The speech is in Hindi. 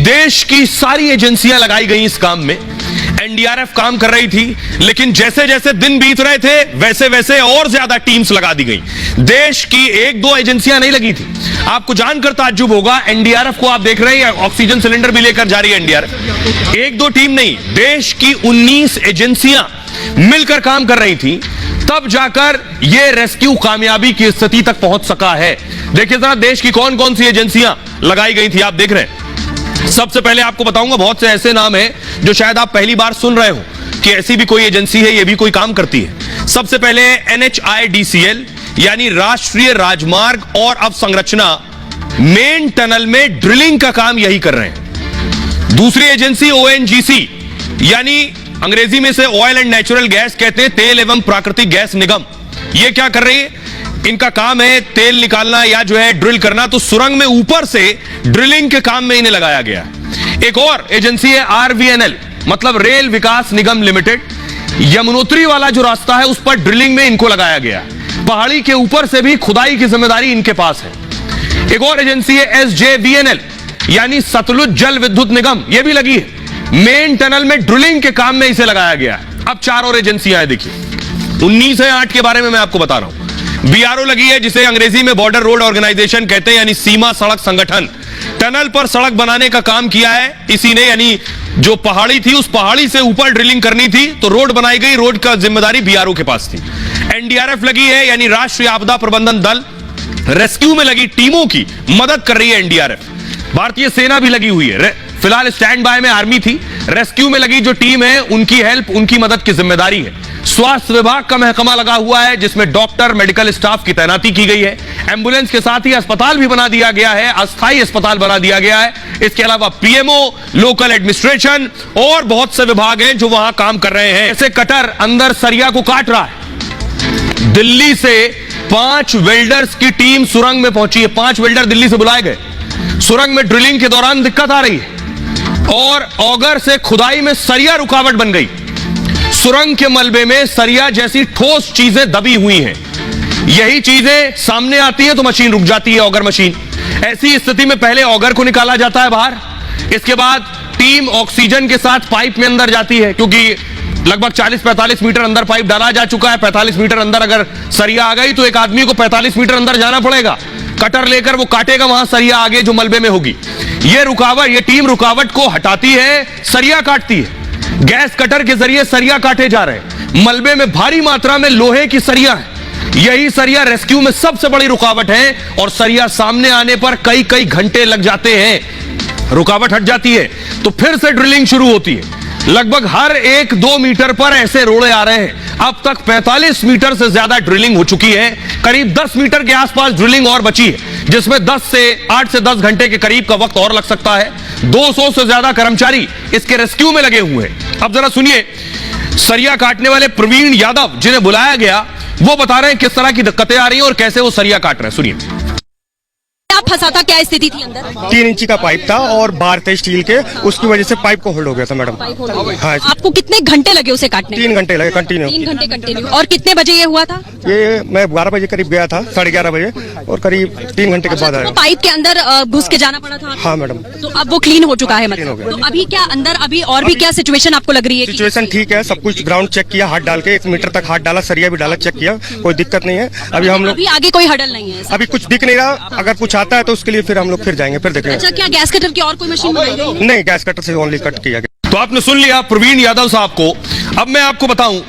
देश की सारी एजेंसियां लगाई गई इस काम में। एनडीआरएफ काम कर रही थी, लेकिन जैसे जैसे दिन बीत रहे थे वैसे वैसे और ज्यादा टीम्स लगा दी गई। देश की एक दो एजेंसियां नहीं लगी थी। आपको जानकर ताज्जुब होगा, एनडीआरएफ को आप देख रहे हैं, ऑक्सीजन सिलेंडर भी लेकर जा रही है एनडीआरएफ। एक दो टीम नहीं, देश की 19 एजेंसियां मिलकर काम कर रही थी, तब जाकर यह रेस्क्यू कामयाबी की स्थिति तक पहुंच सका है। देखिए जरा देश की कौन कौन सी एजेंसियां लगाई गई थी, आप देख रहे हैं। सबसे पहले आपको बताऊंगा, बहुत से ऐसे नाम हैं जो शायद आप पहली बार सुन रहे हो कि ऐसी भी कोई एजेंसी है, ये भी कोई काम करती है। सबसे पहले NHIDCL यानी राष्ट्रीय राजमार्ग और अवसंरचना, मेन टनल में ड्रिलिंग का काम यही कर रहे हैं। दूसरी एजेंसी ONGC यानी अंग्रेजी में से ऑयल एंड नेचुरल गैस कहते हैं, तेल एवं प्राकृतिक गैस निगम। ये क्या कर रही है? इनका काम है तेल निकालना या जो है ड्रिल करना, तो सुरंग में ऊपर से ड्रिलिंग के काम में इन्हें लगाया गया। एक और एजेंसी है RVNL मतलब रेल विकास निगम लिमिटेड। यमुनोत्री वाला जो रास्ता है उस पर ड्रिलिंग में इनको लगाया गया। पहाड़ी के ऊपर से भी खुदाई की जिम्मेदारी इनके पास है। एक और एजेंसी है SJVNL यानी सतलुज जल विद्युत निगम, यह भी लगी है। मेन टनल में ड्रिलिंग के काम में इसे लगाया गया। अब चार और एजेंसियां हैं, देखिए 19 है, 8 के बारे में मैं आपको बता रहा हूं। BRO लगी है, जिसे अंग्रेजी में बॉर्डर रोड ऑर्गेनाइजेशन कहते हैं, यानी सीमा सड़क संगठन। टनल पर सड़क बनाने का काम किया है इसी ने, यानी जो पहाड़ी थी उस पहाड़ी से ऊपर ड्रिलिंग करनी थी तो रोड बनाई गई, रोड का जिम्मेदारी BRO के पास थी। NDRF लगी है यानी राष्ट्रीय आपदा प्रबंधन दल, रेस्क्यू में लगी टीमों की मदद कर रही है NDRF। भारतीय सेना भी लगी हुई है, फिलहाल स्टैंड बाय में आर्मी थी। रेस्क्यू में लगी जो टीम है उनकी हेल्प, उनकी मदद की जिम्मेदारी है। स्वास्थ्य विभाग का महकमा लगा हुआ है जिसमें डॉक्टर, मेडिकल स्टाफ की तैनाती की गई है। एम्बुलेंस के साथ ही अस्पताल भी बना दिया गया है, अस्थायी अस्पताल बना दिया गया है। इसके अलावा PMO, लोकल एडमिनिस्ट्रेशन और बहुत से विभाग हैं जो वहां काम कर रहे हैं। ऐसे कटर अंदर सरिया को काट रहा है। दिल्ली से 5 वेल्डर्स की टीम सुरंग में पहुंची है। 5 वेल्डर दिल्ली से बुलाए गए। सुरंग में ड्रिलिंग के दौरान दिक्कत आ रही है और ऑगर से खुदाई में सरिया रुकावट बन गई। सुरंग के मलबे में सरिया जैसी ठोस चीजें दबी हुई हैं। यही चीजें सामने आती हैं तो मशीन रुक जाती है, ऑगर मशीन। ऐसी स्थिति में पहले ऑगर को निकाला जाता है बाहर, इसके बाद टीम ऑक्सीजन के साथ पाइप में अंदर जाती है, क्योंकि लगभग 40-45 मीटर अंदर पाइप डाला जा चुका है। 45 मीटर अंदर अगर सरिया आ गई तो एक आदमी को 45 मीटर अंदर जाना पड़ेगा। कटर लेकर वो काटेगा वहां सरिया आगे जो मलबे में होगी। ये टीम रुकावट को हटाती है, सरिया काटती है। गैस कटर के जरिए सरिया काटे जा रहे हैं। मलबे में भारी मात्रा में लोहे की सरिया है। यही सरिया रेस्क्यू में सबसे बड़ी रुकावट है और सरिया सामने आने पर कई कई घंटे लग जाते हैं। रुकावट हट जाती है तो फिर से ड्रिलिंग शुरू होती है। लगभग हर 1-2 मीटर पर ऐसे रोड़े आ रहे हैं। अब तक 45 मीटर से ज्यादा ड्रिलिंग हो चुकी है। करीब 10 मीटर के आसपास ड्रिलिंग और बची है, जिसमें 8 से 10 घंटे के करीब का वक्त और लग सकता है। 200 से ज्यादा कर्मचारी इसके रेस्क्यू में लगे हुए हैं। अब जरा सुनिए, सरिया काटने वाले प्रवीण यादव जिन्हें बुलाया गया, वो बता रहे हैं किस तरह की दिक्कतें आ रही हैं और कैसे वो सरिया काट रहे हैं। सुनिए। फंसा था, क्या स्थिति थी अंदर? 3 इंची का पाइप था और बाहर थे स्टील के, उसकी वजह से पाइप को होल्ड हो गया था मैडम। हाँ, आपको कितने घंटे लगे उसे काटने? 3 घंटे लगे कंटिन्यू। 3 घंटे कंटिन्यू। और कितने बजे ये हुआ था? ये मैं 12 बजे करीब गया था, 11:30 बजे, और करीब 3 घंटे के बाद आया। तो पाइप के अंदर घुस के जाना पड़ा था? हाँ मैडम। तो अब वो क्लीन हो चुका है मतलब? तो अभी क्या अंदर अभी और भी क्या सिचुएशन आपको लग रही है? सिचुएशन ठीक है, सब कुछ ग्राउंड चेक किया, हाथ डाल के 1 मीटर तक हाथ डाला, सरिया भी डाला, चेक किया, कोई दिक्कत नहीं है। अभी हम लोग आगे कोई हडल नहीं है? अभी कुछ दिख नहीं रहा। अगर कुछ आता है तो उसके लिए फिर हम लोग फिर जाएंगे, फिर देखेंगे। अच्छा, क्या गैस कटर की और कोई मशीन बनाई गई? नहीं, गैस कटर से ओनली कट किया गया। तो आपने सुन लिया प्रवीण यादव साहब को। अब मैं आपको बताऊं